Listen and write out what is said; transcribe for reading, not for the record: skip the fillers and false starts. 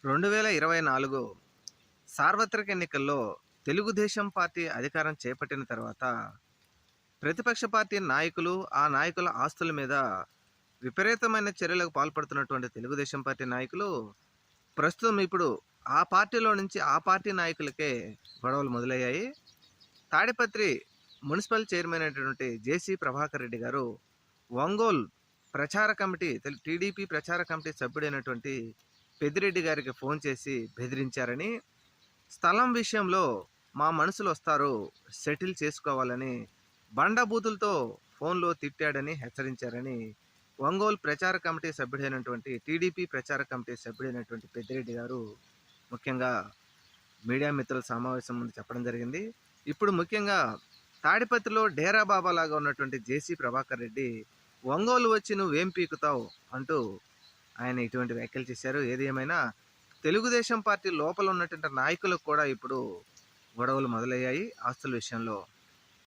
2024 సార్వత్రిక ఎన్నికల్లో తెలుగుదేశం పార్టీ అధికారం చేపట్టిన తర్వాత ప్రతిపక్ష పార్టీ నాయకులు, ఆ నాయకుల ఆస్తుల మీద విపరీతమైన చర్యలకు పాల్పడుతున్నటువంటి తెలుగుదేశం పార్టీ నాయకులు ప్రస్తుతం ఇప్పుడు ఆ పార్టీలో నుంచి ఆ పార్టీ నాయకులకే గొడవలు మొదలయ్యాయి. తాడిపత్రి మున్సిపల్ చైర్మన్ అయినటువంటి జేసీ ప్రభాకర్ రెడ్డి గారు ఒంగోలు ప్రచార కమిటీ టీడీపీ ప్రచార కమిటీ సభ్యుడైనటువంటి పెద్దిరెడ్డి గారికి ఫోన్ చేసి బెదిరించారని, స్థలం విషయంలో మా మనుషులు వస్తారు, సెటిల్ చేసుకోవాలని బండబూతులతో ఫోన్లో తిట్టాడని హెచ్చరించారని ఒంగోలు ప్రచార కమిటీ సభ్యుడైనటువంటి టీడీపీ ప్రచార కమిటీ సభ్యుడైనటువంటి పెద్దిరెడ్డి గారు ముఖ్యంగా మీడియా మిత్రుల సమావేశం ముందు చెప్పడం జరిగింది. ఇప్పుడు ముఖ్యంగా తాడిపత్రిలో డేరా బాబా లాగా ఉన్నటువంటి జేసీ ప్రభాకర్ రెడ్డి ఒంగోలు వచ్చి నువ్వేం పీకుతావు అంటూ ఆయన ఇటువంటి వ్యాఖ్యలు చేశారు. ఏది ఏమైనా తెలుగుదేశం పార్టీ లోపల ఉన్నటువంటి నాయకులకు కూడా ఇప్పుడు గొడవలు మొదలయ్యాయి ఆస్తుల విషయంలో.